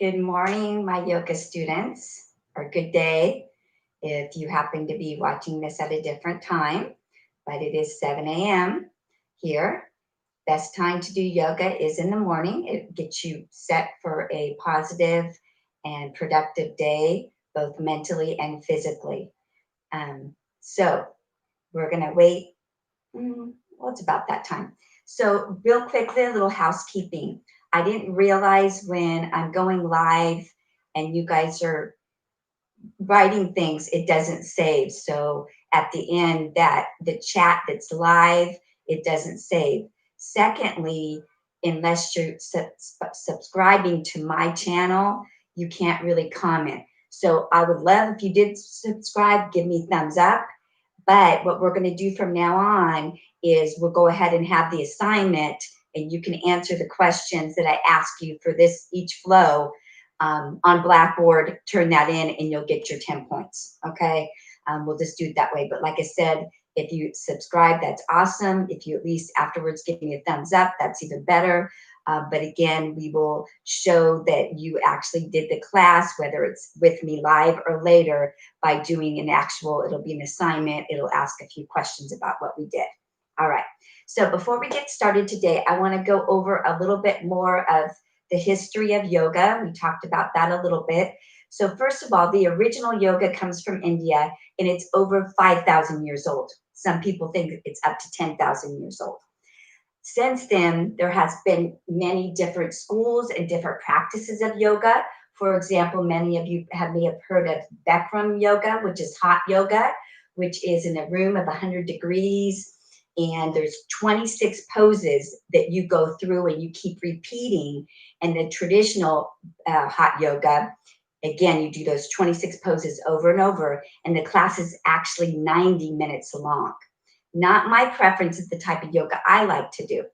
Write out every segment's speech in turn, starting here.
Good morning, my yoga students, or good day if you happen to be watching this at a different time, but it is 7 a.m. here. Best time to do yoga is in the morning. It gets you set for a positive and productive day, both mentally and physically. So we're going to wait. Well, it's about that time. So, real quickly, a little housekeeping. I didn't realize when I'm going live and you guys are writing things, it doesn't save. So at the end, that the chat that's live, it doesn't save. Secondly, unless you're subscribing to my channel, you can't really comment. So I would love if you did subscribe, give me thumbs up. But what we're going to do from now on is we'll go ahead and have the assignment, and you can answer the questions that I ask you for this each flow on Blackboard. Turn that in, and you'll get your 10 points. Okay, we'll just do it that way. But like I said, if you subscribe, that's awesome. If you at least afterwards give me a thumbs up, that's even better. But again, we will show that you actually did the class, whether it's with me live or later, by doing an actual, it'll be an assignment. It'll ask a few questions about what we did. All right. So before we get started today, I want to go over a little bit more of the history of yoga. We talked about that a little bit. So first of all, the original yoga comes from India, and it's over 5,000 years old. Some people think it's up to 10,000 years old. Since then, there has been many different schools and different practices of yoga. For example, many of you may have heard of Bikram yoga, which is hot yoga, which is in a room of 100 degrees. And there's 26 poses that you go through and you keep repeating. And the traditional hot yoga, again, you do those 26 poses over and over. And the class is actually 90 minutes long. Not my preference is the type of yoga I like to do.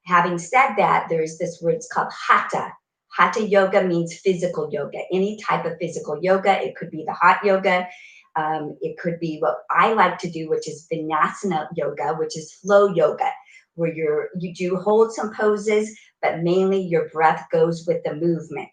Having said that, there's this word, it's called hatha. Hatha yoga means physical yoga, any type of physical yoga. It could be the hot yoga. It could be what I like to do, which is vinyasa yoga, which is flow yoga, where you do hold some poses, but mainly your breath goes with the movement.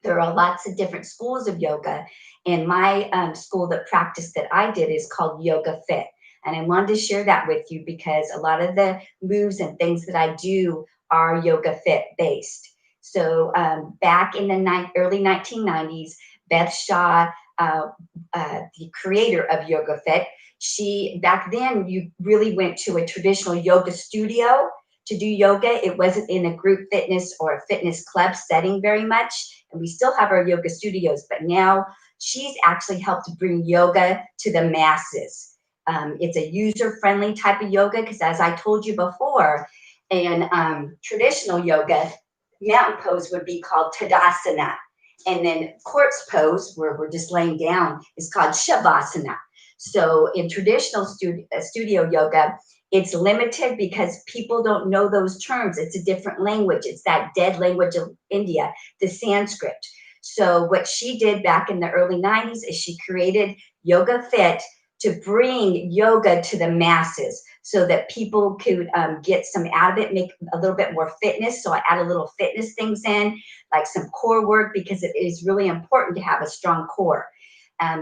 There are lots of different schools of yoga, and my school that practice that I did is called Yoga Fit. And I wanted to share that with you because a lot of the moves and things that I do are Yoga Fit based. So back in the early 1990s, Beth Shaw, the creator of Yoga Fit, back then you really went to a traditional yoga studio to do yoga. It wasn't in a group fitness or a fitness club setting very much. And we still have our yoga studios, but now she's actually helped bring yoga to the masses. It's a user-friendly type of yoga because, as I told you before, in traditional yoga, mountain pose would be called Tadasana. And then corpse pose, where we're just laying down, is called Shavasana. So in traditional studio yoga, it's limited because people don't know those terms. It's a different language. It's that dead language of India, the Sanskrit. So what she did back in the early 90s is she created Yoga Fit to bring yoga to the masses so that people could get some out of it, make a little bit more fitness. So I add a little fitness things in, like some core work, because it is really important to have a strong core.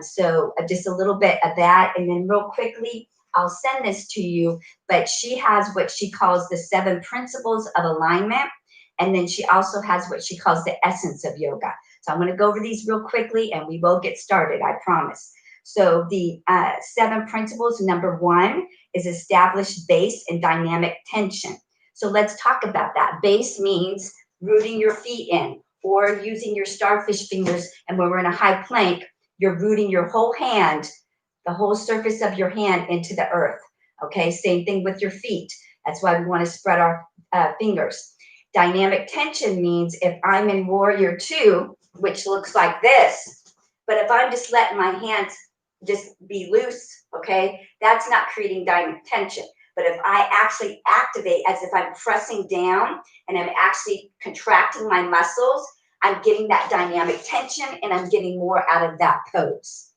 So just a little bit of that. And then real quickly, I'll send this to you, but she has what she calls the 7 principles of alignment. And then she also has what she calls the essence of yoga. So I'm going to go over these real quickly and we will get started, I promise. So the 7 principles, number 1 is establish base and dynamic tension. So let's talk about that. Base means rooting your feet in or using your starfish fingers. And when we're in a high plank, you're rooting your whole hand, the whole surface of your hand into the earth. Okay, same thing with your feet. That's why we want to spread our fingers. Dynamic tension means if I'm in warrior 2, which looks like this, but if I'm just letting my hands just be loose, okay, that's not creating dynamic tension. But if I actually activate as if I'm pressing down and I'm actually contracting my muscles, I'm getting that dynamic tension and I'm getting more out of that pose.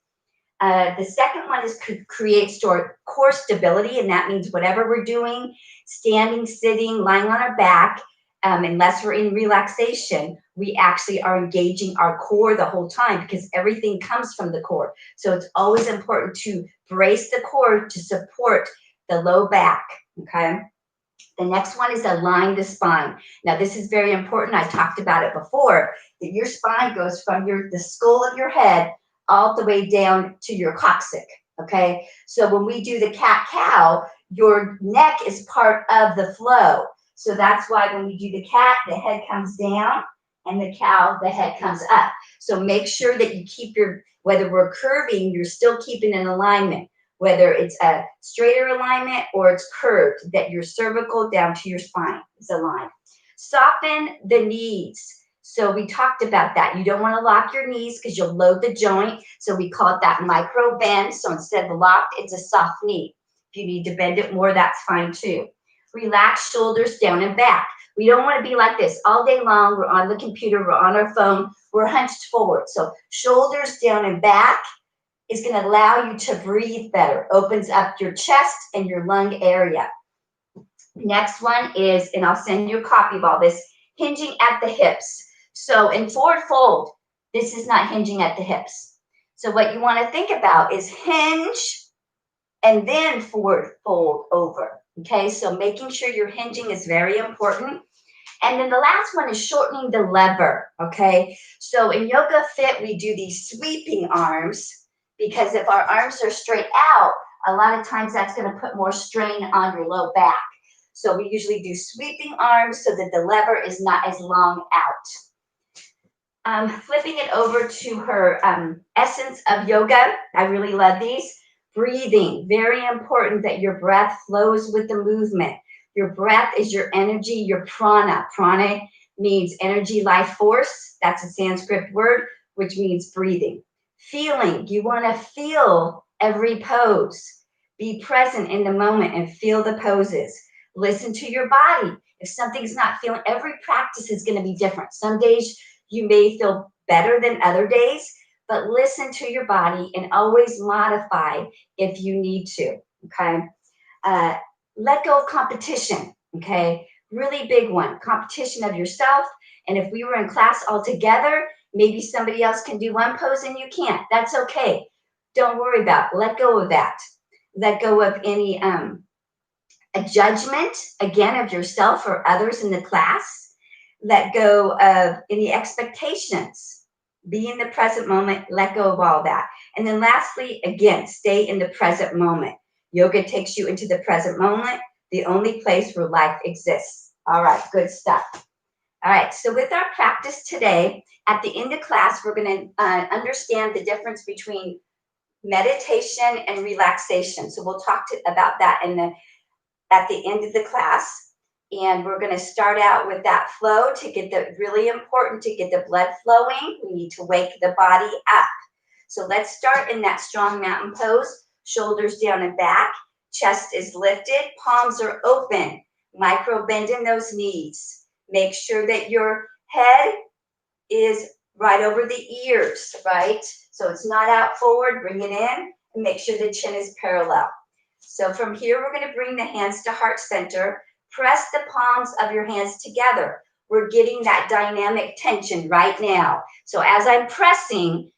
The second one is create core stability, and that means whatever we're doing, standing, sitting, lying on our back, unless we're in relaxation, we actually are engaging our core the whole time because everything comes from the core. So it's always important to brace the core to support the low back, okay? The next one is align the spine. Now, this is very important. I talked about it before, that your spine goes from the skull of your head all the way down to your coccyx, okay? So when we do the cat-cow, your neck is part of the flow. So that's why when we do the cat, the head comes down, and the cow, the head comes up. So make sure that you keep whether we're curving, you're still keeping in alignment, whether it's a straighter alignment or it's curved, that your cervical down to your spine is aligned. Soften the knees. So we talked about that. You don't want to lock your knees because you'll load the joint. So we call it that micro bend. So instead of locked, it's a soft knee. If you need to bend it more, that's fine too. Relax shoulders down and back. We don't want to be like this all day long. We're on the computer, we're on our phone, we're hunched forward. So shoulders down and back is going to allow you to breathe better, opens up your chest and your lung area. Next one is, and I'll send you a copy of all this, hinging at the hips. So in forward fold, this is not hinging at the hips. So what you want to think about is hinge and then forward fold over. Okay, so making sure your hinging is very important. And then the last one is shortening the lever. Okay, so in Yoga Fit, we do these sweeping arms because if our arms are straight out, a lot of times that's going to put more strain on your low back. So we usually do sweeping arms so that the lever is not as long out. Flipping it over to her essence of yoga. I really love these. Breathing, very important that your breath flows with the movement. Your breath is your energy, your prana. Prana means energy, life force. That's a Sanskrit word, which means breathing. Feeling, you want to feel every pose. Be present in the moment and feel the poses. Listen to your body. If something's not feeling, every practice is going to be different. Some days you may feel better than other days, but listen to your body and always modify if you need to, okay? Let go of competition, okay? Really big one, competition of yourself. And if we were in class all together, maybe somebody else can do one pose and you can't. That's okay. Don't worry about it. Let go of that. Let go of any a judgment, again, of yourself or others in the class. Let go of any expectations. Be in the present moment. Let go of all that. And then lastly, again, stay in the present moment. Yoga takes you into the present moment, the only place where life exists. All right, good stuff. All right, so with our practice today, at the end of class, we're going to understand the difference between meditation and relaxation. So we'll talk about that at the end of the class. And we're going to start out with that flow to get really important to get the blood flowing. We need to wake the body up. So let's start in that strong mountain pose. Shoulders down and back. Chest is lifted. Palms are open. Micro bend in those knees. Make sure that your head is right over the ears, right? So it's not out forward. Bring it in and make sure the chin is parallel. So from here, we're going to bring the hands to heart center. Press the palms of your hands together. We're getting that dynamic tension right now. So as I'm pressing,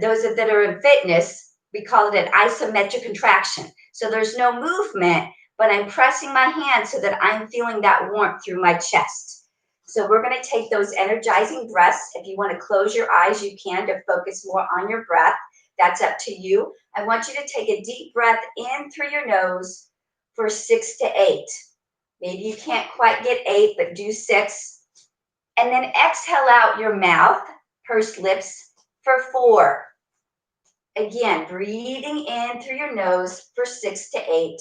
those that are in fitness, we call it an isometric contraction. So there's no movement, but I'm pressing my hand so that I'm feeling that warmth through my chest. So we're going to take those energizing breaths. If you want to close your eyes, you can to focus more on your breath. That's up to you. I want you to take a deep breath in through your nose for 6 to 8. Maybe you can't quite get 8, but do 6. And then exhale out your mouth, pursed lips, for 4. Again, breathing in through your nose for 6 to 8.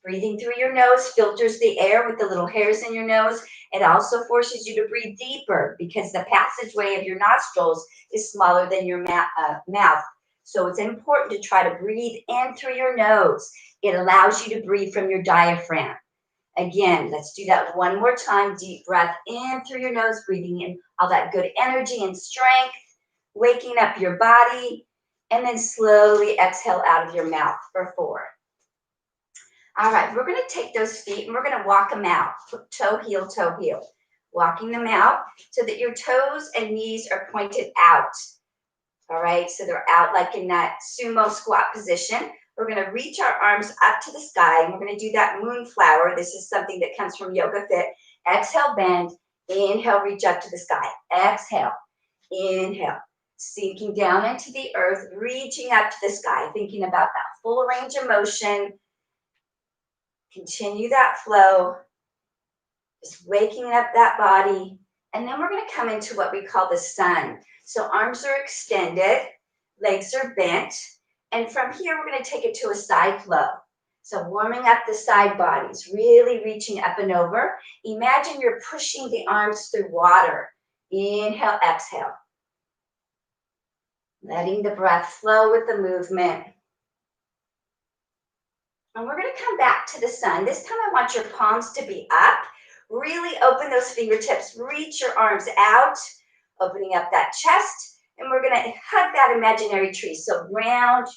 Breathing through your nose filters the air with the little hairs in your nose. It also forces you to breathe deeper because the passageway of your nostrils is smaller than your mouth. So it's important to try to breathe in through your nose. It allows you to breathe from your diaphragm. Again, let's do that one more time. Deep breath in through your nose, breathing in all that good energy and strength, waking up your body, and then slowly exhale out of your mouth for 4. All right, we're going to take those feet and we're going to walk them out, toe, heel, toe, heel. walking them out so that your toes and knees are pointed out. All right, so they're out like in that sumo squat position. We're gonna reach our arms up to the sky, and we're gonna do that moonflower. This is something that comes from Yoga Fit. Exhale, bend. Inhale, reach up to the sky. Exhale, inhale. Sinking down into the earth, reaching up to the sky, thinking about that full range of motion. Continue that flow, just waking up that body. And then we're gonna come into what we call the sun. So arms are extended, legs are bent. And from here, we're gonna take it to a side flow. So warming up the side bodies, really reaching up and over. Imagine you're pushing the arms through water. Inhale, exhale. Letting the breath flow with the movement. And we're gonna come back to the sun. This time I want your palms to be up. Really open those fingertips, reach your arms out, opening up that chest. And we're gonna hug that imaginary tree. So round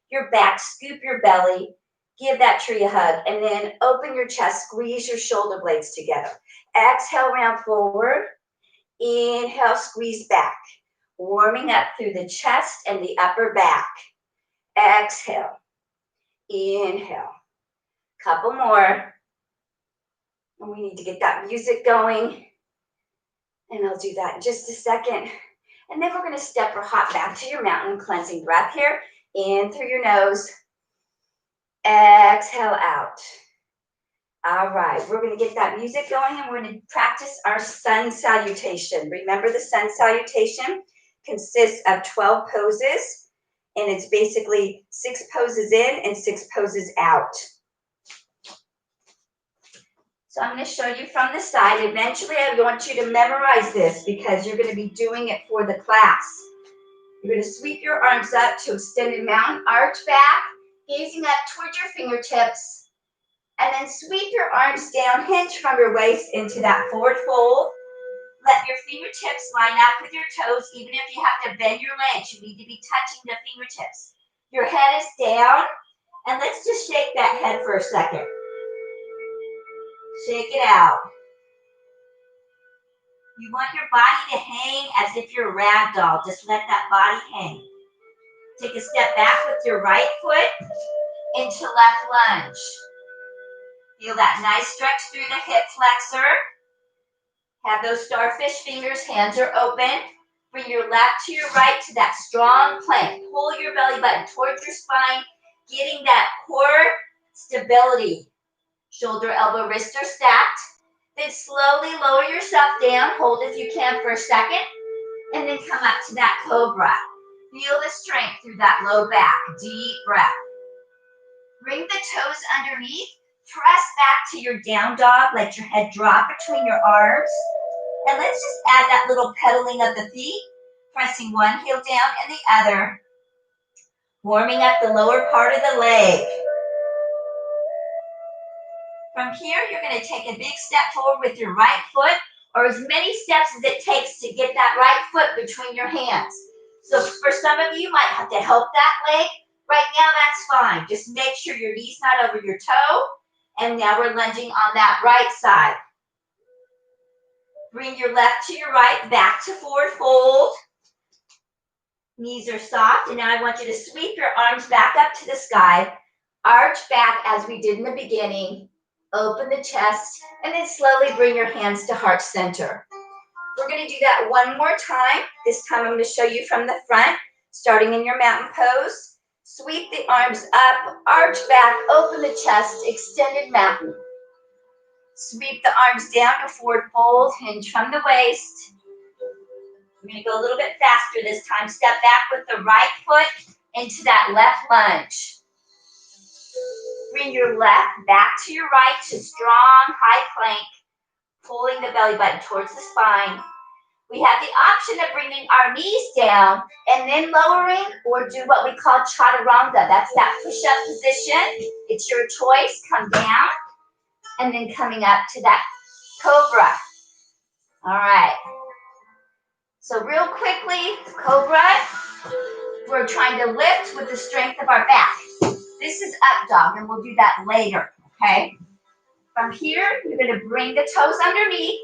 your back, scoop your belly, give that tree a hug, and then open your chest, squeeze your shoulder blades together. Exhale, round forward. Inhale, squeeze back. Warming up through the chest and the upper back. Exhale. Inhale. Couple more. And we need to get that music going. And I'll do that in just a second. And then we're going to step or hop back to your mountain cleansing breath here. In through your nose. Exhale out. All right, we're going to get that music going and we're going to practice our sun salutation. Remember, the sun salutation consists of 12 poses, and it's basically 6 poses in and 6 poses out. So I'm going to show you from the side. Eventually, I want you to memorize this because you're going to be doing it for the class. You're going to sweep your arms up to extended mountain, arch back, gazing up towards your fingertips, and then sweep your arms down, hinge from your waist into that forward fold. Let your fingertips line up with your toes. Even if you have to bend your legs, you need to be touching the fingertips. Your head is down, and let's just shake that head for a second. Shake it out. You want your body to hang as if you're a rag doll. Just let that body hang. Take a step back with your right foot into left lunge. Feel that nice stretch through the hip flexor. Have those starfish fingers, hands are open. Bring your left to your right to that strong plank. Pull your belly button towards your spine, getting that core stability. Shoulder, elbow, wrist are stacked. Then slowly lower yourself down. Hold if you can for a second. And then come up to that cobra. Feel the strength through that low back. Deep breath. Bring the toes underneath. Press back to your down dog. Let your head drop between your arms. And let's just add that little pedaling of the feet. Pressing one heel down and the other. Warming up the lower part of the leg. From here, you're going to take a big step forward with your right foot, or as many steps as it takes to get that right foot between your hands. So for some of you, might have to help that leg. Right now, that's fine. Just make sure your knee's not over your toe. And now we're lunging on that right side. Bring your left to your right, back to forward fold. Knees are soft. And now I want you to sweep your arms back up to the sky. Arch back as we did in the beginning. Open the chest. And then slowly bring your hands to heart center. We're going to do that one more time. This time I'm going to show you from the front, starting in your mountain pose. Sweep the arms up, arch back, open the chest, extended mountain. Sweep the arms down to forward fold, hinge from the waist. I'm going to go a little bit faster this time. Step back with the right foot into that left lunge. Bring your left back to your right to strong high plank, pulling the belly button towards the spine. We have the option of bringing our knees down and then lowering, or do what we call chaturanga. That's that push-up position. It's your choice. Come down and then coming up to that cobra. All right. So real quickly, cobra, we're trying to lift with the strength of our back. This is up dog, and we'll do that later, okay? From here, you're going to bring the toes underneath.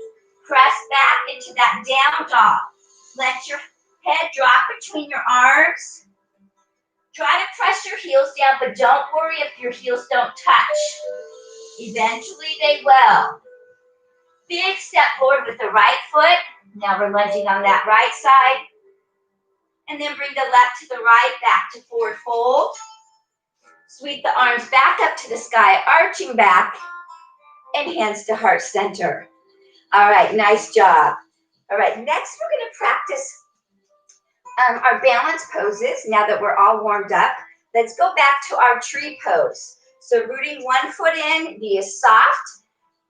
Press back into that down dog. Let your head drop between your arms. Try to press your heels down, but don't worry if your heels don't touch. Eventually they will. Big step forward with the right foot. Now we're lunging on that right side. And then bring the left to the right, back to forward fold. Sweep the arms back up to the sky, arching back, and hands to heart center. All right, nice job. All right, next we're going to practice our balance poses. Now that we're all warmed up, let's go back to our tree pose. So rooting one foot in, knee is soft.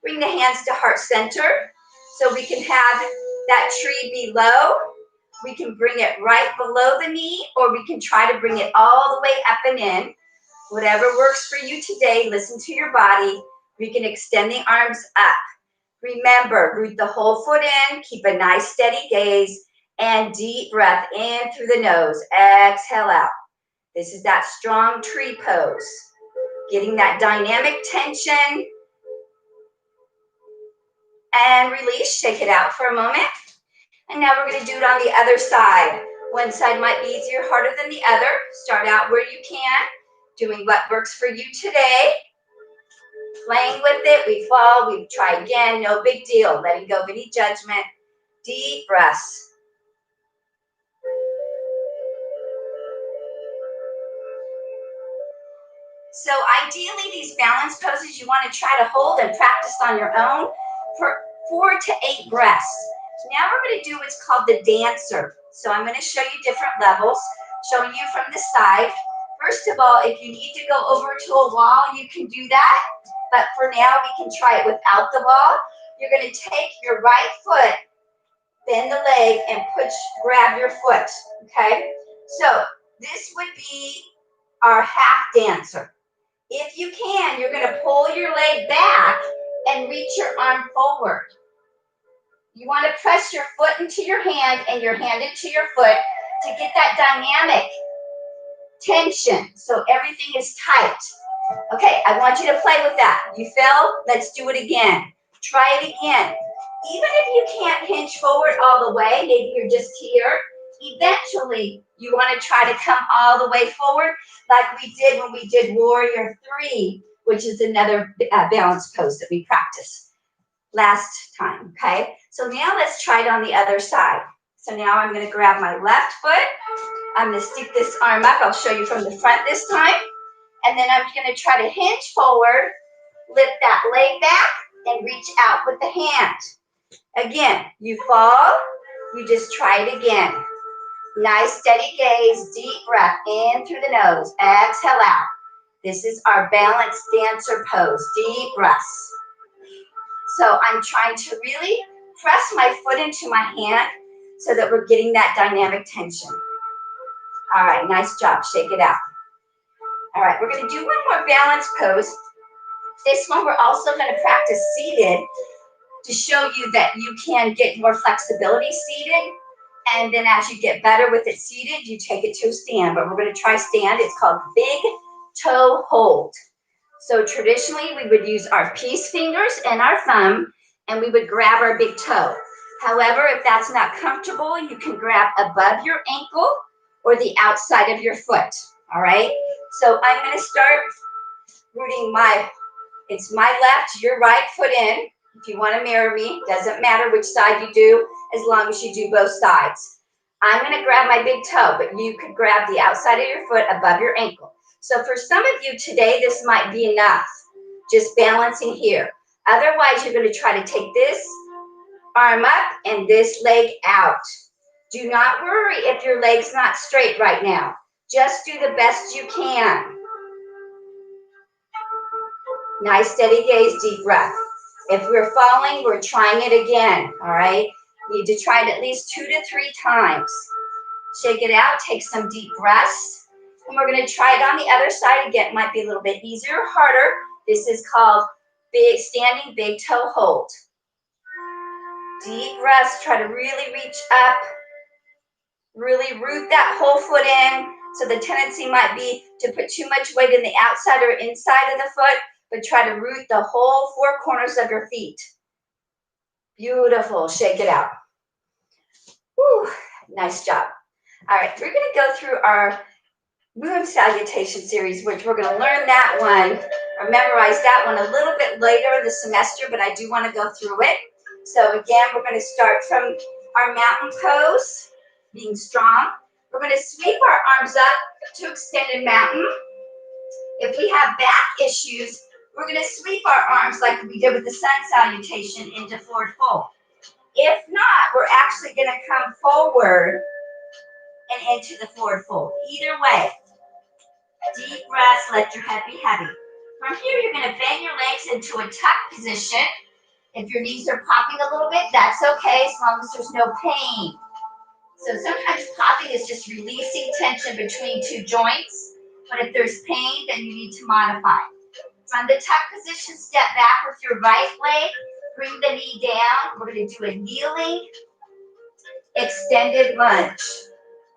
Bring the hands to heart center so we can have that tree below. We can bring it right below the knee, or we can try to bring it all the way up and in. Whatever works for you today, listen to your body. We can extend the arms up. Remember, root the whole foot in, keep a nice steady gaze, and deep breath in through the nose. Exhale out. This is that strong tree pose. Getting that dynamic tension. And release, shake it out for a moment. And now we're going to do it on the other side. One side might be easier, harder than the other. Start out where you can, doing what works for you today. Playing with it, we fall, we try again, no big deal. Letting go of any judgment. Deep breaths. So ideally, these balance poses you want to try to hold and practice on your own for 4 to 8 breaths. Now we're going to do what's called the dancer. So I'm going to show you different levels, showing you from the side. First of all, if you need to go over to a wall, you can do that. But for now, we can try it without the wall. You're going to take your right foot, bend the leg, and grab your foot, okay? So this would be our half dancer. If you can, you're going to pull your leg back and reach your arm forward. You want to press your foot into your hand and your hand into your foot to get that dynamic tension so everything is tight. Okay, I want you to play with that. You fell? Let's do it again. Try it again. Even if you can't hinge forward all the way, maybe you're just here, eventually you want to try to come all the way forward like we did when we did Warrior 3, which is another balance pose that we practiced last time, okay? So now let's try it on the other side. So now I'm going to grab my left foot. I'm going to stick this arm up. I'll show you from the front this time. And then I'm going to try to hinge forward, lift that leg back, and reach out with the hand. Again, you fall, you just try it again. Nice steady gaze, deep breath in through the nose, exhale out. This is our balanced dancer pose, deep breaths. So I'm trying to really press my foot into my hand so that we're getting that dynamic tension. All right, nice job, shake it out. All right, we're gonna do one more balance pose. This one we're also gonna practice seated to show you that you can get more flexibility seated. And then as you get better with it seated, you take it to a stand. But we're going to try stand. It's called big toe hold. So traditionally, we would use our peace fingers and our thumb, and we would grab our big toe. However, if that's not comfortable, you can grab above your ankle or the outside of your foot. All right? So I'm going to start rooting it's my left, your right foot in. If you want to mirror me, doesn't matter which side you do, as long as you do both sides. I'm going to grab my big toe, but you could grab the outside of your foot above your ankle. So for some of you today, this might be enough, just balancing here. Otherwise, you're going to try to take this arm up and this leg out. Do not worry if your leg's not straight right now. Just do the best you can. Nice, steady gaze, deep breath. If we're falling, we're trying it again, all right? You need to try it at least 2 to 3 times. Shake it out, take some deep breaths. And we're gonna try it on the other side. Again, it might be a little bit easier or harder. This is called standing big toe hold. Deep breaths, try to really reach up. Really root that whole foot in. So the tendency might be to put too much weight in the outside or inside of the foot, but try to root the whole 4 corners of your feet. Beautiful. Shake it out. Whew. Nice job. All right, we're going to go through our moon salutation series, which we're going to learn that one or memorize that one a little bit later in the semester, but I do want to go through it. So again, we're going to start from our mountain pose, being strong. We're going to sweep our arms up to extended mountain. If we have back issues, we're going to sweep our arms like we did with the sun salutation into forward fold. If not, we're actually going to come forward and into the forward fold. Either way, deep breaths, let your head be heavy. From here, you're going to bend your legs into a tuck position. If your knees are popping a little bit, that's okay, as long as there's no pain. So sometimes popping is just releasing tension between two joints, but if there's pain, then you need to modify. From the tuck position, step back with your right leg, bring the knee down. We're going to do a kneeling, extended lunge.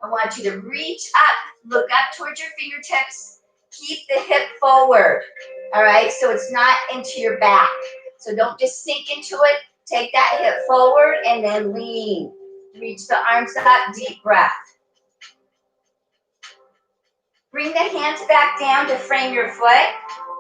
I want you to reach up, look up towards your fingertips, keep the hip forward, all right? So it's not into your back. So don't just sink into it. Take that hip forward and then lean. Reach the arms up, deep breath. Bring the hands back down to frame your foot.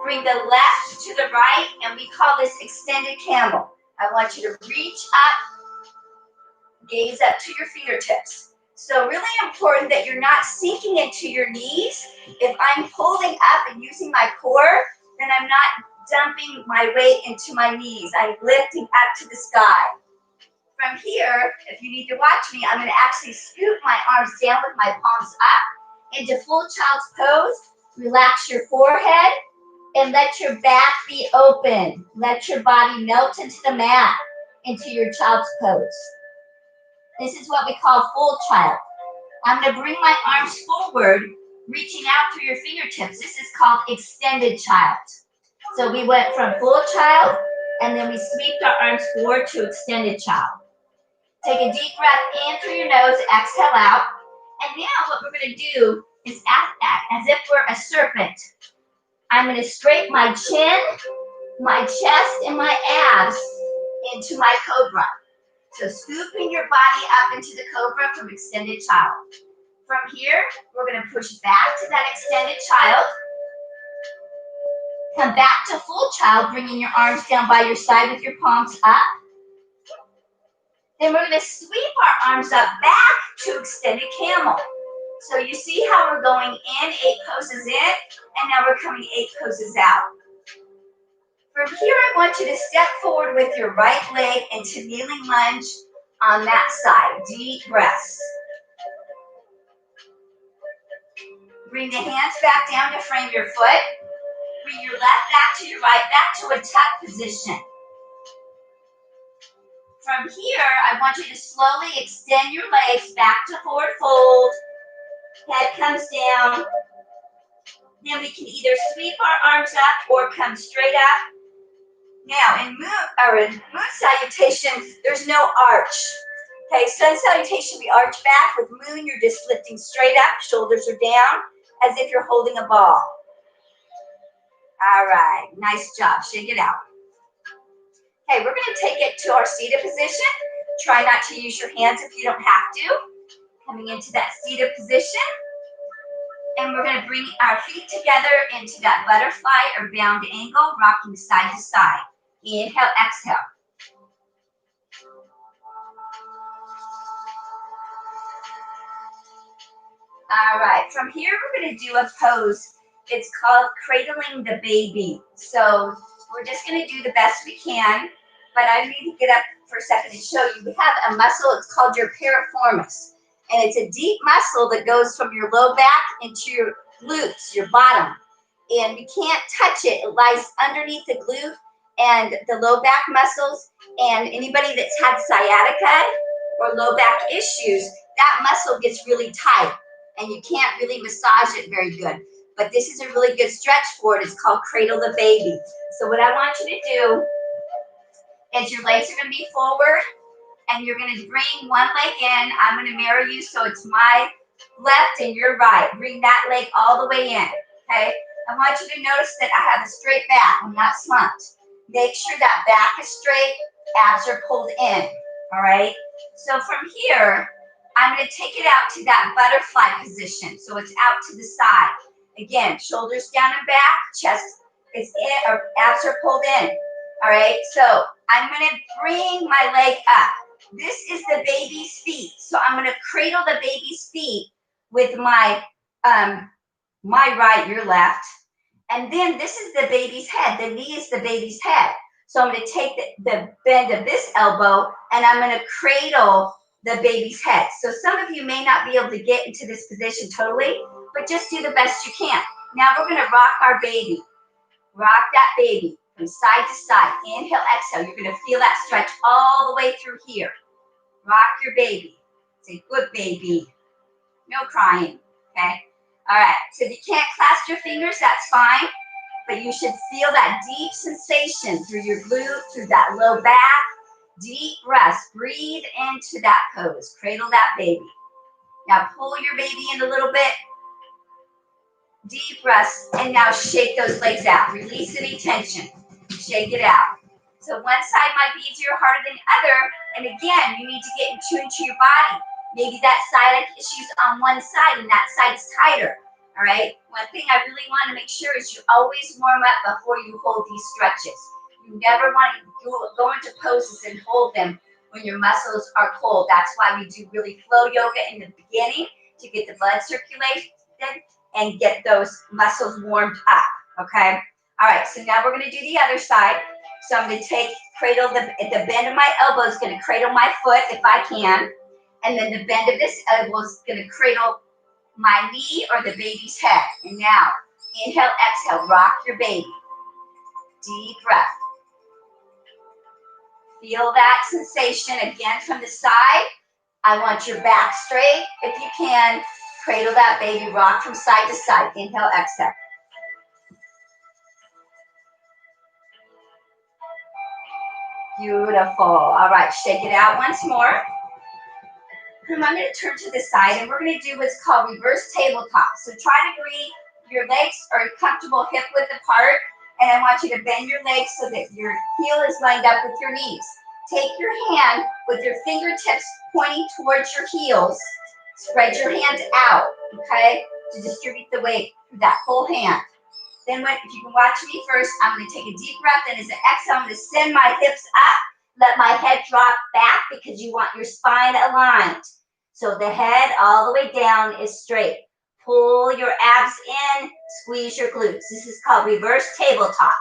Bring the left to the right, and we call this extended camel. I want you to reach up, gaze up to your fingertips. So really important that you're not sinking into your knees. If I'm holding up and using my core, then I'm not dumping my weight into my knees. I'm lifting up to the sky. From here, if you need to watch me, I'm going to actually scoot my arms down with my palms up into full child's pose. Relax your forehead and let your back be open. Let your body melt into the mat, into your child's pose. This is what we call full child. I'm going to bring my arms forward, reaching out through your fingertips. This is called extended child. So we went from full child, and then we sweeped our arms forward to extended child. Take a deep breath in through your nose, exhale out. And now what we're going to do is act as if we're a serpent. I'm going to scrape my chin, my chest, and my abs into my cobra. So scooping your body up into the cobra from extended child. From here, we're going to push back to that extended child. Come back to full child, bringing your arms down by your side with your palms up. Then we're going to sweep our arms up back to extended camel. So you see how we're going in, 8 poses in, and now we're coming 8 poses out. From here, I want you to step forward with your right leg into kneeling lunge on that side. Deep breaths. Bring the hands back down to frame your foot. Bring your left back to your right, back to a tuck position. From here, I want you to slowly extend your legs back to forward fold. Head comes down. Then we can either sweep our arms up or come straight up. Now, in moon salutation, there's no arch. Okay, sun salutation, we arch back. With moon, you're just lifting straight up. Shoulders are down, as if you're holding a ball. All right, nice job. Shake it out. Okay, we're going to take it to our seated position. Try not to use your hands if you don't have to. Coming into that seated position. And we're going to bring our feet together into that butterfly or bound angle, rocking side to side. Inhale, exhale. All right, from here we're going to do a pose. It's called cradling the baby. So we're just going to do the best we can, but I need to get up for a second and show you. We have a muscle, it's called your piriformis, and it's a deep muscle that goes from your low back into your glutes, your bottom, and you can't touch it. It lies underneath the glute and the low back muscles, and anybody that's had sciatica or low back issues, that muscle gets really tight, and you can't really massage it very good. But this is a really good stretch for it. It's called cradle the baby. So what I want you to do is your legs are going to be forward, and you're going to bring one leg in. I'm going to mirror you, so it's my left and your right. Bring that leg all the way in, okay? I want you to notice that I have a straight back. I'm not slumped. Make sure that back is straight, Abs are pulled in, all right? So from here, I'm going to take it out to that butterfly position. So it's out to the side. Again, shoulders down and back, chest is in, or abs are pulled in, all right? So I'm going to bring my leg up. This is the baby's feet. So I'm going to cradle the baby's feet with my right, your left. And then this is the baby's head. The knee is the baby's head. So I'm going to take the bend of this elbow and I'm going to cradle the baby's head. So some of you may not be able to get into this position totally, but just do the best you can. Now we're going to rock our baby. Rock that baby from side to side. Inhale, exhale. You're going to feel that stretch all the way through here. Rock your baby. Say, good baby. No crying, okay? All right, so if you can't clasp your fingers, that's fine, but you should feel that deep sensation through your glute, through that low back. Deep breaths. Breathe into that pose. Cradle that baby. Now pull your baby in a little bit. Deep breaths, and now shake those legs out. Release any tension. Shake it out. So one side might be easier or harder than the other, and again, you need to get in tune to your body. Maybe that side has issues on one side and that side's tighter, all right? One thing I really want to make sure is you always warm up before you hold these stretches. You never want to go into poses and hold them when your muscles are cold. That's why we do really flow yoga in the beginning to get the blood circulation and get those muscles warmed up, okay? All right, so now we're going to do the other side. So I'm going to cradle the bend of my elbow is going to cradle my foot if I can. And then the bend of this elbow is going to cradle my knee or the baby's head. And now, inhale, exhale, rock your baby. Deep breath. Feel that sensation again from the side. I want your back straight. If you can, cradle that baby, rock from side to side. Inhale, exhale. Beautiful. All right, shake it out once more. And I'm going to turn to the side, and we're going to do what's called reverse tabletop. So try to bring your legs are comfortable hip width apart, and I want you to bend your legs so that your heel is lined up with your knees. Take your hand with your fingertips pointing towards your heels. Spread your hands out, okay, to distribute the weight through that whole hand. Then if you can watch me first, I'm going to take a deep breath, and as an exhale, I'm going to send my hips up. Let my head drop back because you want your spine aligned. So the head all the way down is straight. Pull your abs in, squeeze your glutes. This is called reverse tabletop.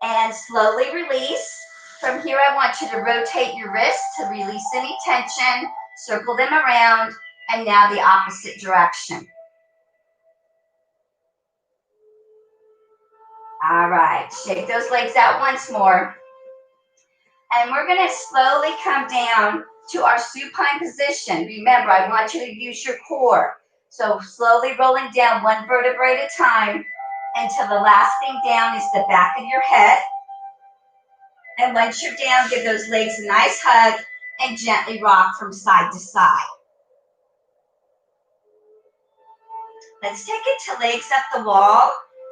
And slowly release. From here, I want you to rotate your wrists to release any tension, circle them around, and now the opposite direction. All right, shake those legs out once more. And we're going to slowly come down to our supine position. Remember, I want you to use your core. So slowly rolling down one vertebrae at a time until the last thing down is the back of your head. And once you're down, give those legs a nice hug and gently rock from side to side. Let's take it to legs up the wall.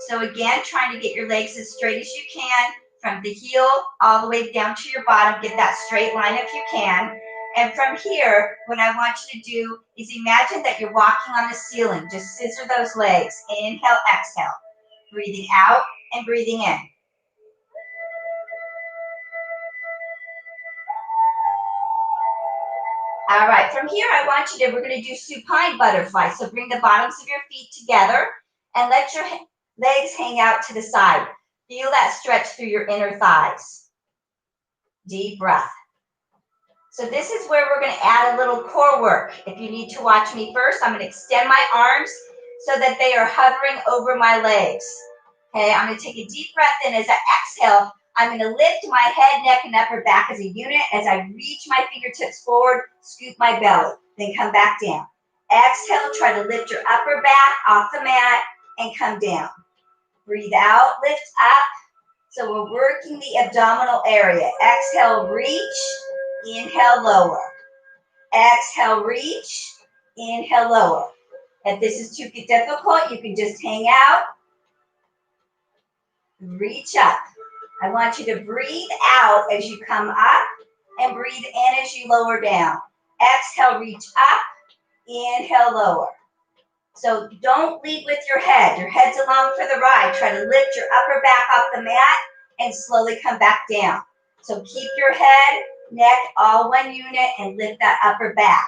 So again, trying to get your legs as straight as you can from the heel all the way down to your bottom. Get that straight line if you can. And from here, what I want you to do is imagine that you're walking on the ceiling. Just scissor those legs. Inhale, exhale. Breathing out and breathing in. All right, from here, I want you to, we're going to do supine butterfly. So bring the bottoms of your feet together and let your legs hang out to the side. Feel that stretch through your inner thighs. Deep breath. So this is where we're going to add a little core work. If you need to watch me first, I'm going to extend my arms so that they are hovering over my legs. Okay, I'm going to take a deep breath in. As I exhale, I'm going to lift my head, neck, and upper back as a unit. As I reach my fingertips forward, scoop my belly, then come back down. Exhale, try to lift your upper back off the mat and come down. Breathe out, lift up. So we're working the abdominal area. Exhale, reach. Inhale, lower. Exhale, reach. Inhale, lower. If this is too difficult, you can just hang out. Reach up. I want you to breathe out as you come up and breathe in as you lower down. Exhale, reach up. Inhale, lower. So don't lead with your head. Your head's along for the ride. Try to lift your upper back off the mat and slowly come back down. So keep your head, neck, all one unit, and lift that upper back.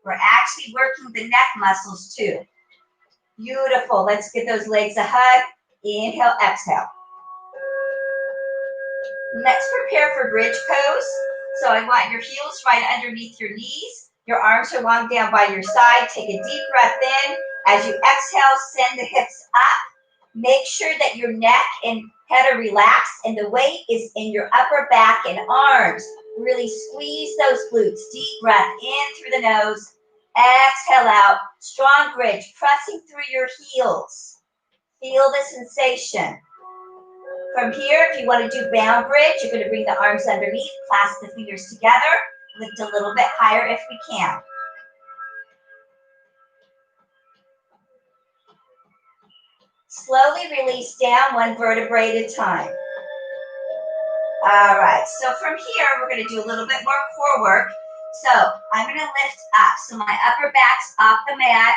We're actually working the neck muscles too. Beautiful. Let's give those legs a hug. Inhale, exhale. Let's prepare for bridge pose. So I want your heels right underneath your knees. Your arms are long down by your side. Take a deep breath in. As you exhale, send the hips up. Make sure that your neck and head are relaxed and the weight is in your upper back and arms. Really squeeze those glutes. Deep breath in through the nose. Exhale out. Strong bridge, pressing through your heels. Feel the sensation. From here, if you want to do bound bridge, you're going to bring the arms underneath, clasp the fingers together, lift a little bit higher if we can. Slowly release down one vertebrae at a time. All right, so from here, we're going to do a little bit more core work. So I'm going to lift up. So my upper back's off the mat.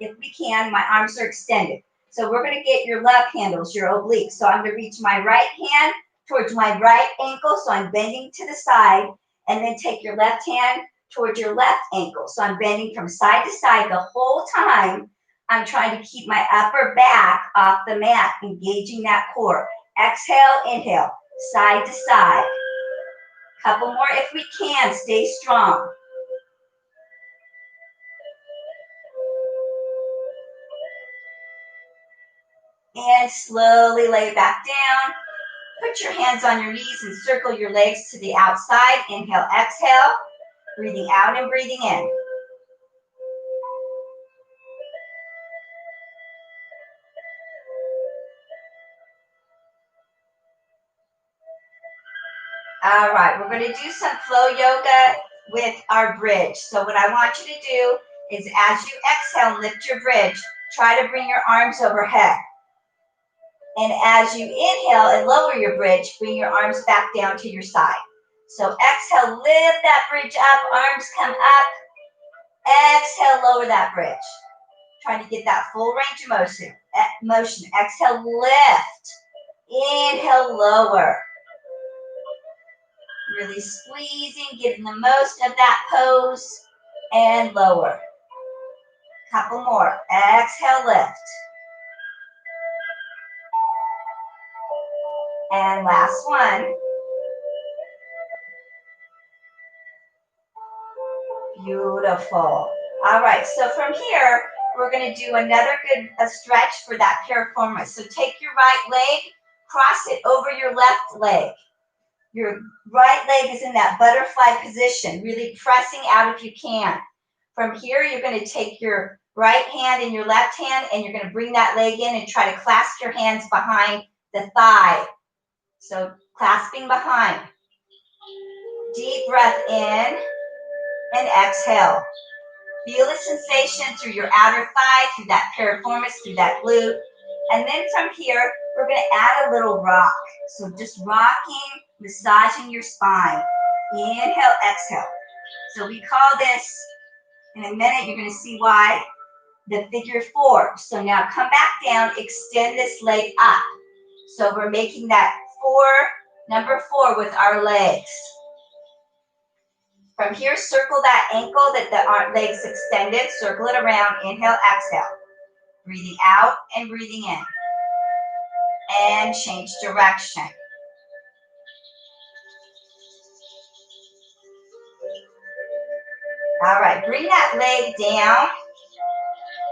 If we can, my arms are extended. So we're going to get your love handles, your obliques. So I'm going to reach my right hand towards my right ankle. So I'm bending to the side. And then take your left hand towards your left ankle. So I'm bending from side to side the whole time. I'm trying to keep my upper back off the mat, engaging that core. Exhale, inhale, side to side. Couple more if we can. Stay strong. And slowly lay back down. Put your hands on your knees and circle your legs to the outside. Inhale, exhale. Breathing out and breathing in. All right, we're going to do some flow yoga with our bridge. So what I want you to do is as you exhale, lift your bridge. Try to bring your arms overhead. And as you inhale and lower your bridge, bring your arms back down to your side. So exhale, lift that bridge up, arms come up. Exhale, lower that bridge. Trying to get that full range of motion. Exhale, lift. Inhale, lower. Really squeezing, getting the most of that pose. And lower. Couple more. Exhale, lift. And last one. Beautiful. All right, so from here, we're going to do another good stretch for that piriformis. So take your right leg, cross it over your left leg. Your right leg is in that butterfly position, really pressing out if you can. From here, you're going to take your right hand and your left hand, and you're going to bring that leg in and try to clasp your hands behind the thigh. So clasping behind. Deep breath in and exhale. Feel the sensation through your outer thigh, through that piriformis, through that glute. And then from here, we're going to add a little rock. So just rocking, massaging your spine. Inhale, exhale. So we call this, in a minute, you're going to see why, the figure four. So now come back down, extend this leg up. So we're making that number four with our legs. From here, circle that ankle that the legs extended. Circle it around. Inhale, exhale. Breathing out and breathing in. And change direction. All right, bring that leg down.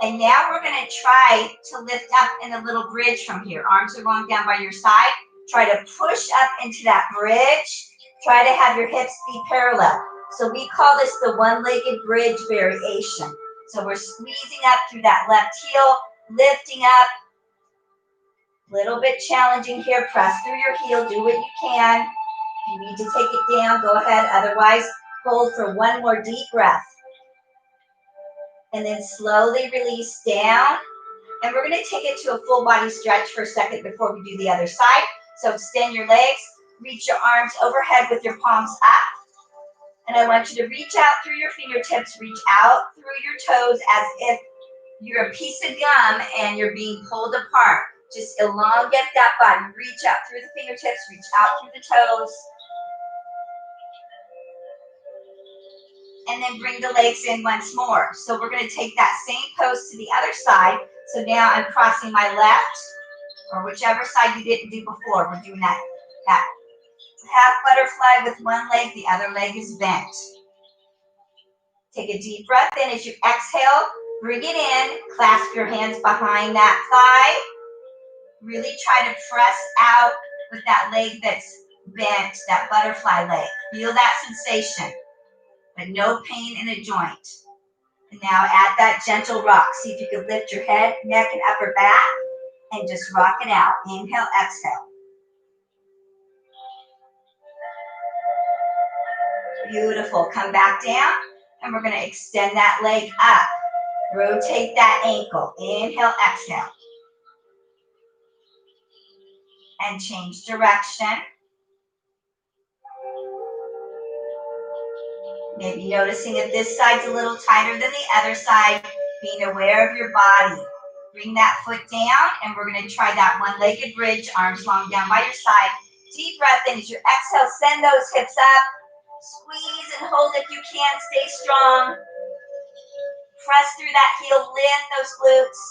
And now we're going to try to lift up in a little bridge from here. Arms are long down by your side. Try to push up into that bridge. Try to have your hips be parallel. So we call this the one-legged bridge variation. So we're squeezing up through that left heel, lifting up. Little bit challenging here. Press through your heel. Do what you can. If you need to take it down, go ahead. Otherwise, hold for one more deep breath. And then slowly release down. And we're going to take it to a full body stretch for a second before we do the other side. So extend your legs, reach your arms overhead with your palms up. And I want you to reach out through your fingertips, reach out through your toes as if you're a piece of gum and you're being pulled apart. Just elongate that body. Reach out through the fingertips, reach out through the toes. And then bring the legs in once more. So we're going to take that same pose to the other side. So now I'm crossing my left, or whichever side you didn't do before. We're doing that half butterfly with one leg, the other leg is bent. Take a deep breath in. As you exhale, bring it in. Clasp your hands behind that thigh. Really try to press out with that leg that's bent, that butterfly leg. Feel that sensation, but no pain in a joint. And now add that gentle rock. See if you can lift your head, neck, and upper back, and just rock it out. Inhale, exhale. Beautiful. Come back down, and we're going to extend that leg up. Rotate that ankle. Inhale, exhale. And change direction. Maybe noticing if this side's a little tighter than the other side, being aware of your body. Bring that foot down, and we're going to try that one-legged bridge, arms long down by your side. Deep breath in. As you exhale, send those hips up. Squeeze and hold if you can. Stay strong. Press through that heel. Lift those glutes.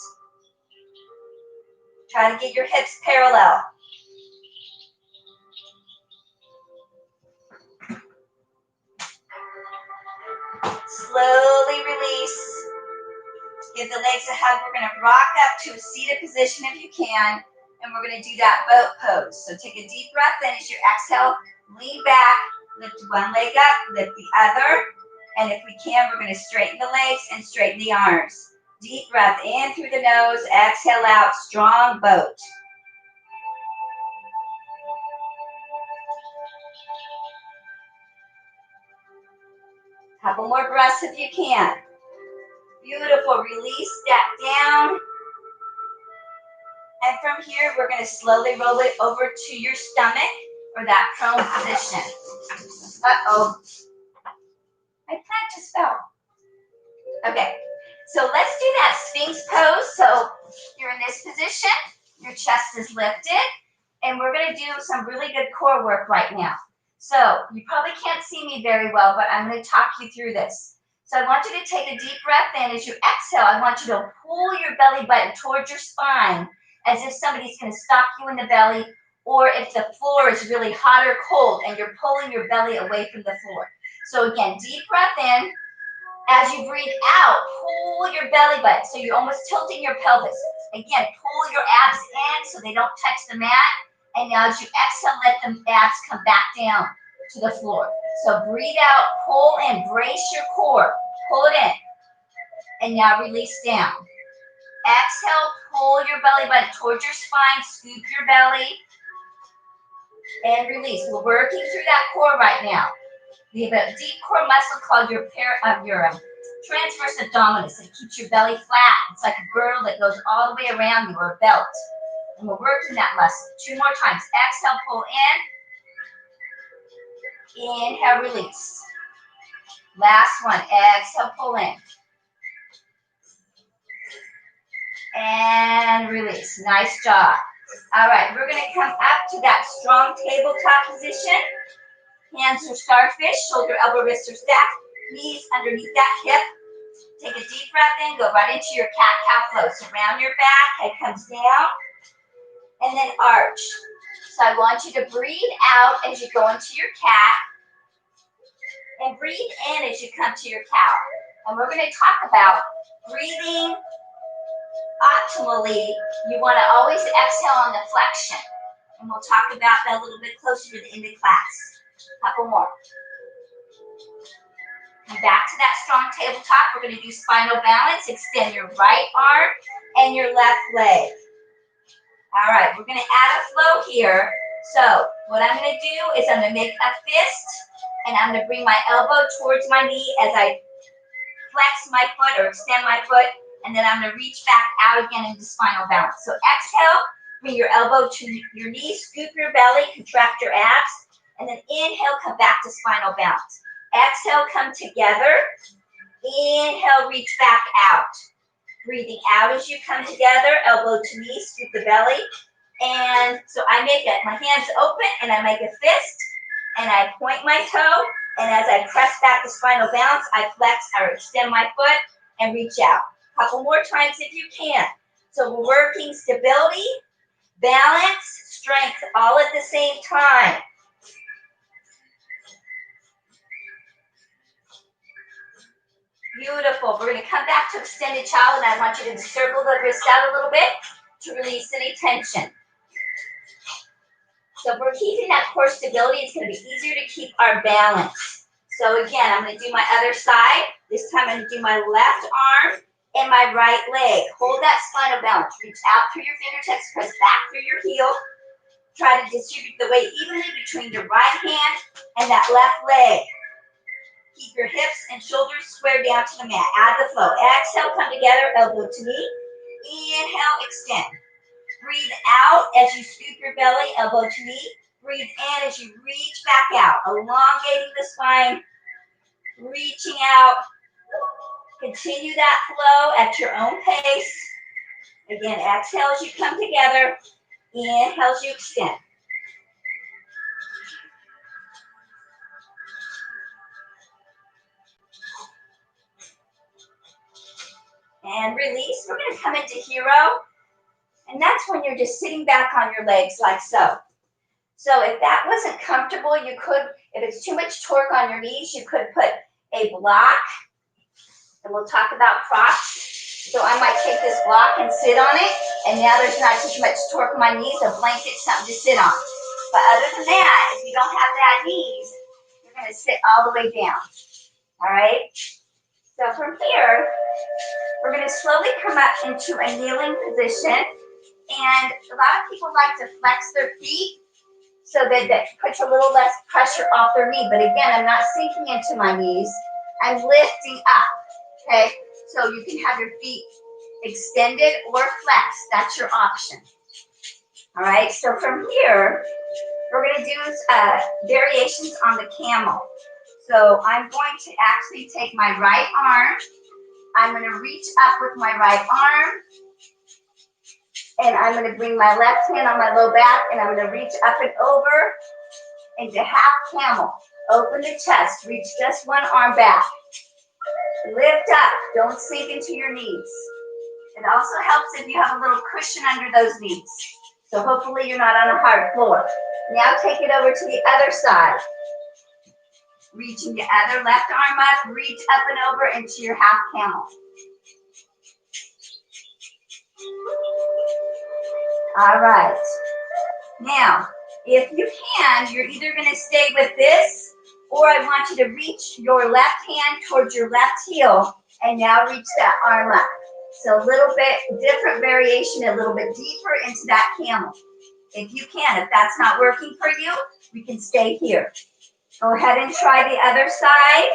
Try to get your hips parallel. Slowly release. Give the legs a hug. We're going to rock up to a seated position if you can. And we're going to do that boat pose. So take a deep breath in. As you exhale, lean back. Lift one leg up. Lift the other. And if we can, we're going to straighten the legs and straighten the arms. Deep breath in through the nose. Exhale out. Strong boat. Couple more breaths if you can. Beautiful. Release that down. And from here, we're going to slowly roll it over to your stomach or that prone position. Uh-oh. My plant just fell. Okay. So let's do that Sphinx pose. So you're in this position. Your chest is lifted. And we're going to do some really good core work right now. So you probably can't see me very well, but I'm going to talk you through this. So I want you to take a deep breath in. As you exhale, I want you to pull your belly button towards your spine as if somebody's going to stop you in the belly, or if the floor is really hot or cold and you're pulling your belly away from the floor. So again, deep breath in. As you breathe out, pull your belly button. So you're almost tilting your pelvis. Again, pull your abs in so they don't touch the mat. And now as you exhale, let the abs come back down to the floor. So breathe out, pull in, brace your core. Pull it in. And now release down. Exhale, pull your belly button towards your spine, scoop your belly, and release. We're working through that core right now. We have a deep core muscle called your transverse abdominis. It keeps your belly flat. It's like a girdle that goes all the way around you, or a belt. And we're working that muscle. 2 more times. Exhale, pull in. Inhale, release. Last one. Exhale, pull in. And release. Nice job. All right, we're going to come up to that strong tabletop position. Hands are starfish, shoulder, elbow, wrist are stacked. Knees underneath that hip. Take a deep breath in, go right into your cat-cow flow. So round your back, head comes down, and then arch. So I want you to breathe out as you go into your cat, and breathe in as you come to your cow. And we're going to talk about breathing optimally. You want to always exhale on the flexion. And we'll talk about that a little bit closer to the end of class. Couple more. And back to that strong tabletop. We're going to do spinal balance. Extend your right arm and your left leg. All right, we're going to add a flow here. So what I'm going to do is I'm going to make a fist, and I'm going to bring my elbow towards my knee as I flex my foot or extend my foot, and then I'm going to reach back out again into spinal balance. So exhale, Bring your elbow to your knee, scoop your belly, contract your abs, and then inhale, come back to spinal bounce. Exhale, come together. Inhale, reach back out. Breathing out as you come together, elbow to knee, scoop the belly. And so I make it, my hands open, and I make a fist, and I point my toe, and as I press back the spinal bounce, I flex or extend my foot and reach out. A couple more times if you can. So we're working stability, balance, strength, all at the same time. Beautiful. We're going to come back to extended child, and I want you to circle the wrist out a little bit to release any tension. So if we're keeping that core stability, it's going to be easier to keep our balance. So again, I'm going to do my other side. This time I'm going to do my left arm and my right leg. Hold that spinal balance. Reach out through your fingertips, press back through your heel. Try to distribute the weight evenly between your right hand and that left leg. Keep your hips and shoulders square down to the mat. Add the flow. Exhale, come together, elbow to knee. Inhale, extend. Breathe out as you scoop your belly, elbow to knee. Breathe in as you reach back out, elongating the spine, reaching out. Continue that flow at your own pace. Again, exhale as you come together. Inhale as you extend. And release. We're going to come into hero. And that's when you're just sitting back on your legs like so. So if that wasn't comfortable, you could, if it's too much torque on your knees, you could put a block. And we'll talk about props. So I might take this block and sit on it. And now there's not too much torque on my knees, a blanket, something to sit on. But other than that, if you don't have bad knees, you're going to sit all the way down. All right? So from here, we're going to slowly come up into a kneeling position. And a lot of people like to flex their feet so that puts a little less pressure off their knee. But again, I'm not sinking into my knees. I'm lifting up, okay? So you can have your feet extended or flexed. That's your option. All right, so from here, we're going to do variations on the camel. So I'm going to actually take my right arm. I'm going to reach up with my right arm. And I'm going to bring my left hand on my low back, and I'm going to reach up and over into half camel. Open the chest. Reach just one arm back. Lift up. Don't sink into your knees. It also helps if you have a little cushion under those knees. So hopefully you're not on a hard floor. Now take it over to the other side. Reaching the other left arm up. Reach up and over into your half camel. All right. Now, if you can, you're either going to stay with this, or I want you to reach your left hand towards your left heel, and now reach that arm up. So a little bit different variation, a little bit deeper into that camel. If you can, if that's not working for you, we can stay here. Go ahead and try the other side.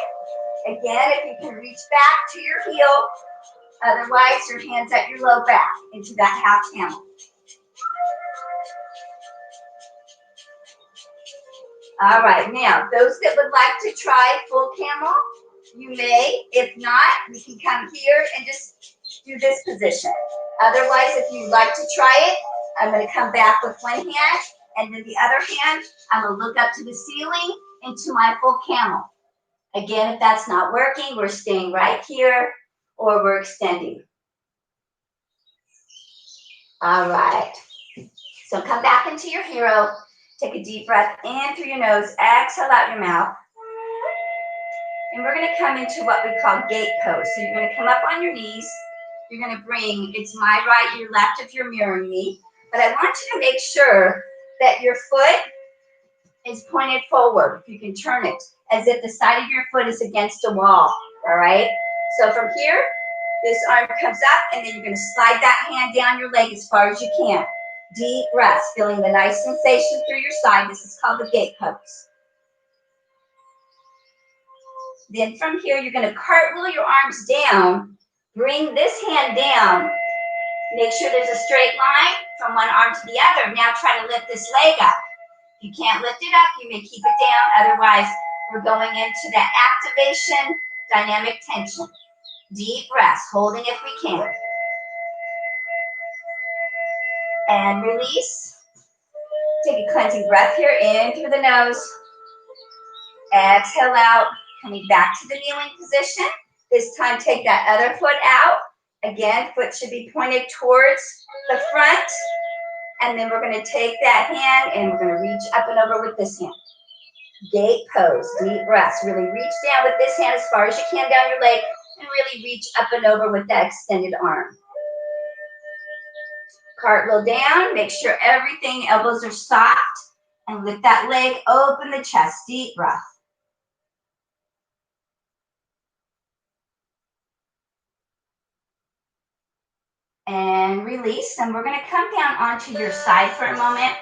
Again, if you can reach back to your heel, otherwise your hands at your low back into that half camel. All right, now those that would like to try full camel, you may. If not, we can come here and just do this position. Otherwise, if you'd like to try it, I'm going to come back with one hand, and then the other hand, I'm going to look up to the ceiling into my full camel. Again, if that's not working, we're staying right here, or we're extending. All right. So come back into your hero. Take a deep breath in through your nose. Exhale out your mouth. And we're going to come into what we call gate pose. So you're going to come up on your knees. You're going to bring, it's my right, your left if you're mirroring me. But I want you to make sure that your foot is pointed forward. If you can turn it as if the side of your foot is against a wall. All right? So from here, this arm comes up, and then you're going to slide that hand down your leg as far as you can. Deep breaths, feeling the nice sensation through your side. This is called the gate pose. Then from here, you're going to cartwheel your arms down. Bring this hand down. Make sure there's a straight line from one arm to the other. Now try to lift this leg up. If you can't lift it up, you may keep it down. Otherwise, we're going into that activation, dynamic tension. Deep breaths, holding if we can. And release. Take a cleansing breath here, in through the nose. Exhale out, coming back to the kneeling position. This time, take that other foot out. Again, foot should be pointed towards the front. And then we're going to take that hand and we're going to reach up and over with this hand. Gate pose, deep breaths. Really reach down with this hand as far as you can down your leg and really reach up and over with that extended arm. Cartwheel down, make sure everything, elbows are soft, and lift that leg, open the chest, deep breath. And release, and we're gonna come down onto your side for a moment.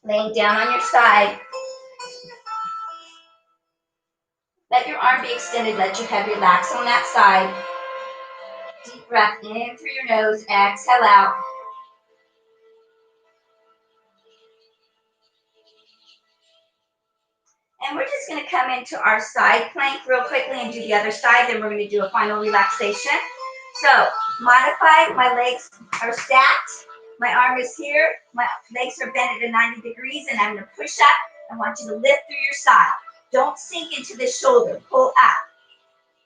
Laying down on your side. Let your arm be extended, let your head relax on that side. Deep breath in through your nose, exhale out. And we're just going to come into our side plank real quickly and do the other side. Then we're going to do a final relaxation. So, modify, my legs are stacked. My arm is here. My legs are bent at 90 degrees. And I'm going to push up. I want you to lift through your side. Don't sink into the shoulder. Pull up.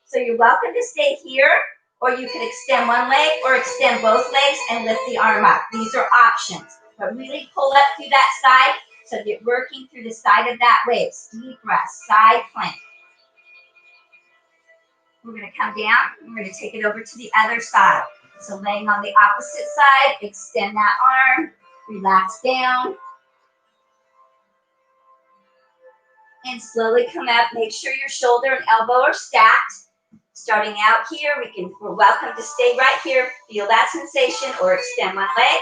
So you're welcome to stay here. Or you can extend one leg or extend both legs and lift the arm up. These are options. But really pull up through that side. So you're working through the side of that wave. Deep breath, side plank. We're going to come down. We're going to take it over to the other side. So laying on the opposite side, extend that arm, relax down. And slowly come up. Make sure your shoulder and elbow are stacked. Starting out here, we're welcome to stay right here. Feel that sensation or extend one leg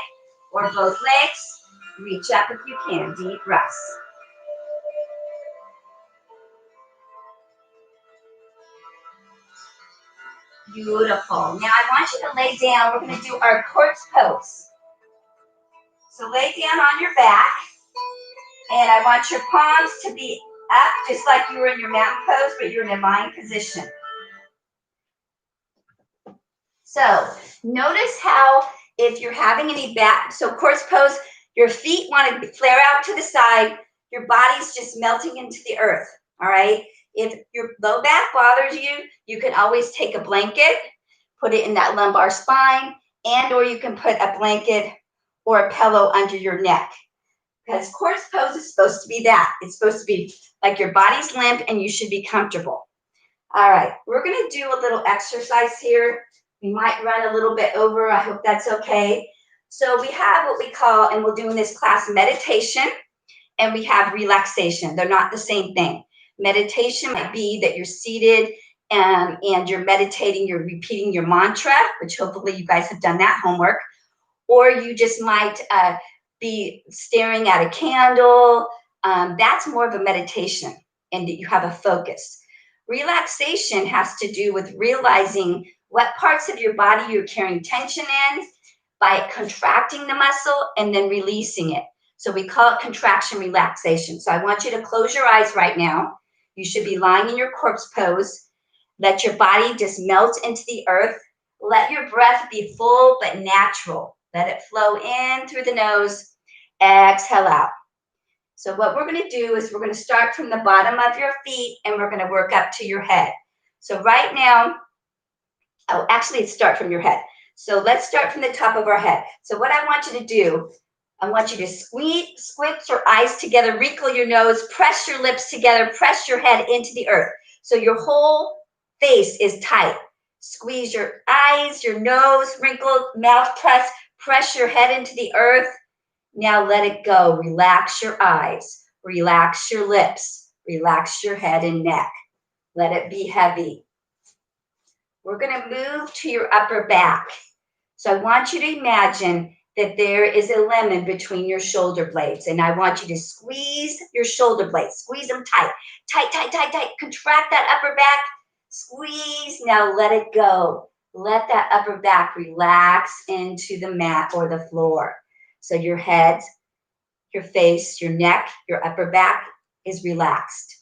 or both legs. Reach up if you can, deep breaths. Beautiful. Now I want you to lay down. We're going to do our corpse pose. So lay down on your back. And I want your palms to be up, just like you were in your mountain pose, but you're in a lying position. So notice how if you're having any back, so corpse pose, your feet want to flare out to the side. Your body's just melting into the earth, all right? If your low back bothers you, you can always take a blanket, put it in that lumbar spine, and or you can put a blanket or a pillow under your neck. Because corpse pose is supposed to be that. It's supposed to be like your body's limp and you should be comfortable. All right, we're going to do a little exercise here. We might run a little bit over. I hope that's okay. So we have what we call, and we'll do in this class, meditation, and we have relaxation. They're not the same thing. Meditation might be that you're seated and you're meditating, you're repeating your mantra, which hopefully you guys have done that homework, or you just might be staring at a candle. That's more of a meditation and that you have a focus. Relaxation has to do with realizing what parts of your body you're carrying tension in by contracting the muscle and then releasing it. So we call it contraction relaxation. So I want you to close your eyes right now. You should be lying in your corpse pose. Let your body just melt into the earth. Let your breath be full but natural. Let it flow in through the nose. Exhale out. So what we're going to do is we're going to start from the bottom of your feet and we're going to work up to your head. So right now, let's start from your head. So let's start from the top of our head. So what I want you to do, I want you to squint your eyes together, wrinkle your nose, press your lips together, press your head into the earth. So your whole face is tight. Squeeze your eyes, your nose, wrinkled, mouth pressed, press your head into the earth. Now let it go. Relax your eyes, relax your lips, relax your head and neck. Let it be heavy. We're going to move to your upper back. So I want you to imagine that there is a lemon between your shoulder blades. And I want you to squeeze your shoulder blades. Squeeze them tight. Tight, tight, tight, tight. Contract that upper back. Squeeze. Now let it go. Let that upper back relax into the mat or the floor. So your head, your face, your neck, your upper back is relaxed.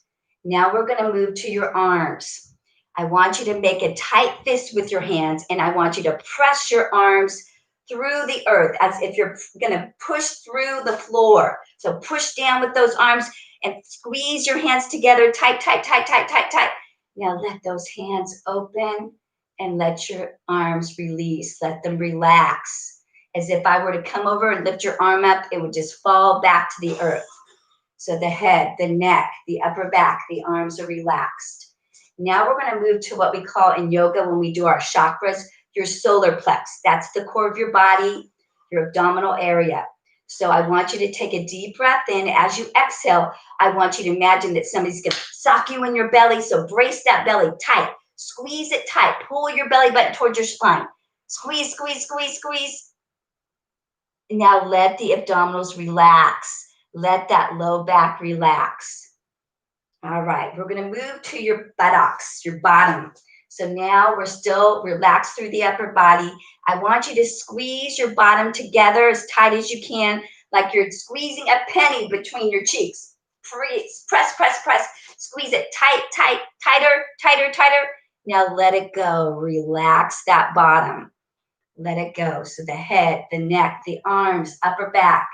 Now we're going to move to your arms. I want you to make a tight fist with your hands, and I want you to press your arms through the earth as if you're going to push through the floor. So push down with those arms and squeeze your hands together tight, tight, tight, tight, tight, tight. Now let those hands open and let your arms release. Let them relax. As if I were to come over and lift your arm up, it would just fall back to the earth. So the head, the neck, the upper back, the arms are relaxed. Now we're going to move to what we call in yoga when we do our chakras, your solar plex. That's the core of your body, your abdominal area. So I want you to take a deep breath in. As you exhale, I want you to imagine that somebody's going to sock you in your belly. So brace that belly tight. Squeeze it tight. Pull your belly button towards your spine. Squeeze, squeeze, squeeze, squeeze. Now let the abdominals relax. Let that low back relax. All right, we're going to move to your buttocks, your bottom. So now we're still relaxed through the upper body. I want you to squeeze your bottom together as tight as you can, like you're squeezing a penny between your cheeks. Press, press, press. Squeeze it tight, tight, tighter, tighter, tighter. Now let it go. Relax that bottom. Let it go. So the head, the neck, the arms, upper back,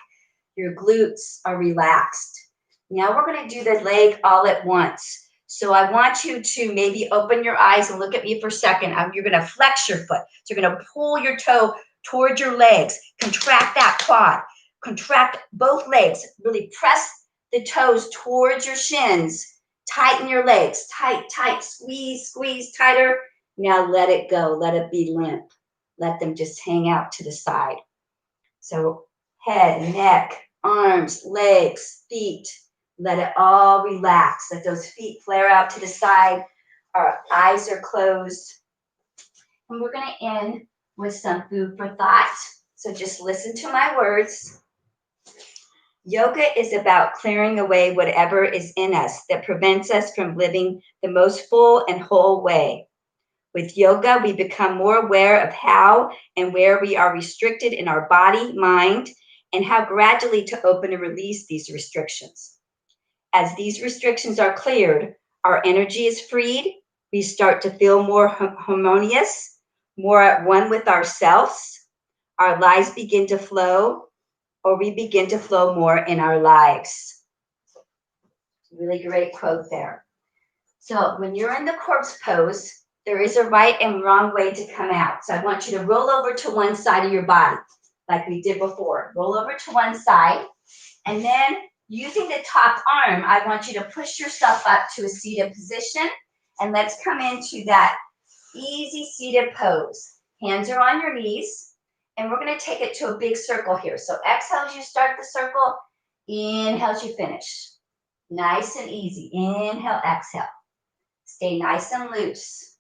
your glutes are relaxed. Now we're going to do the leg all at once. So I want you to maybe open your eyes and look at me for a second. You're going to flex your foot. So you're going to pull your toe towards your legs. Contract that quad. Contract both legs. Really press the toes towards your shins. Tighten your legs. Tight, tight. Squeeze, squeeze tighter. Now let it go. Let it be limp. Let them just hang out to the side. So head, neck, arms, legs, feet. Let it all relax. Let those feet flare out to the side. Our eyes are closed. And we're going to end with some food for thought. So just listen to my words. Yoga is about clearing away whatever is in us that prevents us from living the most full and whole way. With yoga, we become more aware of how and where we are restricted in our body, mind, and how gradually to open and release these restrictions. As these restrictions are cleared, our energy is freed. We start to feel more harmonious, more at one with ourselves. Our lives begin to flow, or we begin to flow more in our lives. Really great quote there. So when you're in the corpse pose, there is a right and wrong way to come out. So I want you to roll over to one side of your body, like we did before. Roll over to one side, and then using the top arm, I want you to push yourself up to a seated position, and let's come into that easy seated pose. Hands are on your knees, and we're going to take it to a big circle here. So exhale as you start the circle, inhale as you finish. Nice and easy. Inhale, exhale. Stay nice and loose.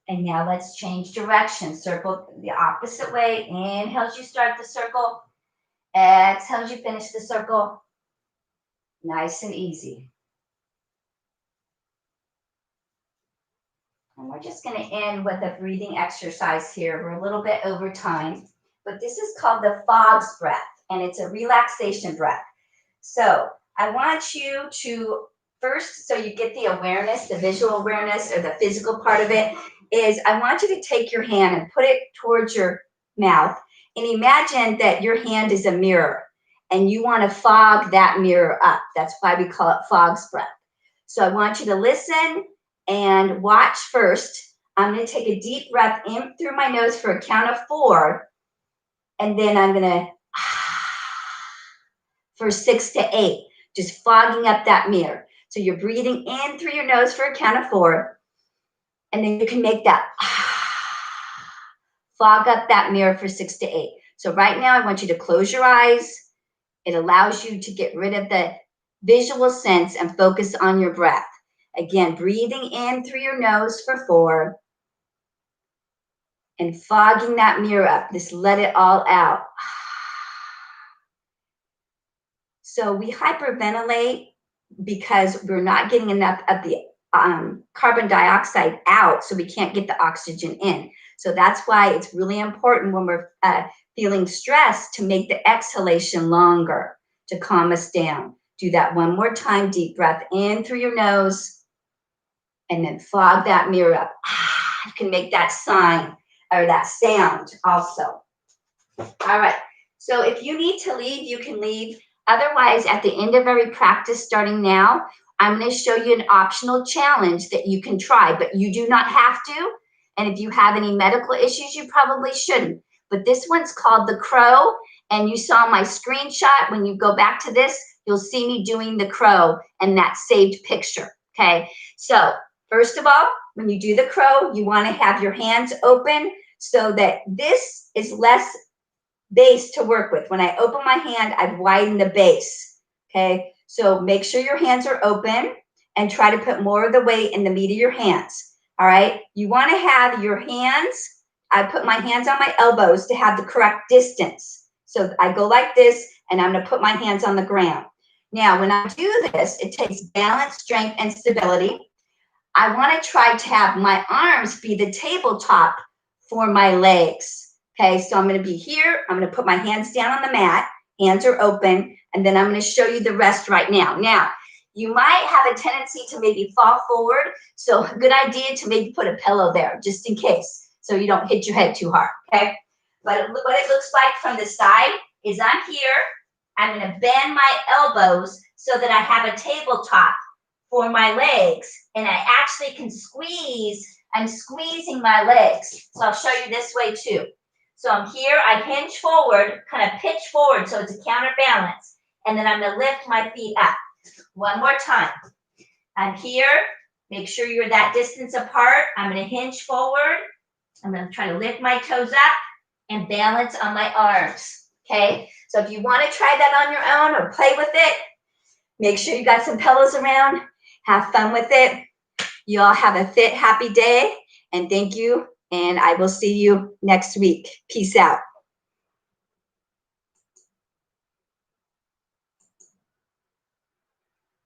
And now let's change direction. Circle the opposite way. Inhale as you start the circle. Exhale as you finish the circle. Nice and easy. And we're just going to end with a breathing exercise here. We're a little bit over time, but this is called the Fog's breath, and it's a relaxation breath. So I want you to first, so you get the awareness, the visual awareness, or the physical part of it, is I want you to take your hand and put it towards your mouth and imagine that your hand is a mirror and you want to fog that mirror up. That's why we call it Fog's breath. So I want you to listen and watch first. I'm going to take a deep breath in through my nose for a count of 4, and then I'm going to for 6 to 8, just fogging up that mirror. So you're breathing in through your nose for a count of 4, and then you can make that fog up that mirror for 6 to 8. So right now I want you to close your eyes. It allows you to get rid of the visual sense and focus on your breath. Again, breathing in through your nose for 4 and fogging that mirror up. Just let it all out. So we hyperventilate because we're not getting enough of the carbon dioxide out, so we can't get the oxygen in. So that's why it's really important when we're feeling stressed to make the exhalation longer to calm us down. Do that one more time. Deep breath in through your nose and then fog that mirror up. You can make that sign or that sound also. All right. So if you need to leave, you can leave. Otherwise, at the end of every practice starting now, I'm going to show you an optional challenge that you can try, but you do not have to. And if you have any medical issues, you probably shouldn't. But this one's called the crow. And you saw my screenshot. When you go back to this, you'll see me doing the crow and that saved picture. Okay. So first of all, when you do the crow, you want to have your hands open so that this is less base to work with. When I open my hand, I've widened the base. Okay. So make sure your hands are open and try to put more of the weight in the meat of your hands. All right. You want to have your hands, I put my hands on my elbows to have the correct distance. So I go like this and I'm going to put my hands on the ground. Now, when I do this, it takes balance, strength, and stability. I want to try to have my arms be the tabletop for my legs. Okay, so I'm going to be here. I'm going to put my hands down on the mat. Hands are open. And then I'm going to show you the rest right now. Now, you might have a tendency to maybe fall forward. So a good idea to maybe put a pillow there just in case so you don't hit your head too hard. Okay, but what it looks like from the side is I'm here. I'm going to bend my elbows so that I have a tabletop for my legs. And I actually can squeeze. I'm squeezing my legs. So I'll show you this way too. So I'm here, I hinge forward, kind of pitch forward so it's a counterbalance. And then I'm going to lift my feet up. One more time. I'm here. Make sure you're that distance apart. I'm going to hinge forward. I'm going to try to lift my toes up and balance on my arms. Okay? So if you want to try that on your own or play with it, make sure you got some pillows around. Have fun with it. You all have a fit, happy day. And thank you. And I will see you next week. Peace out.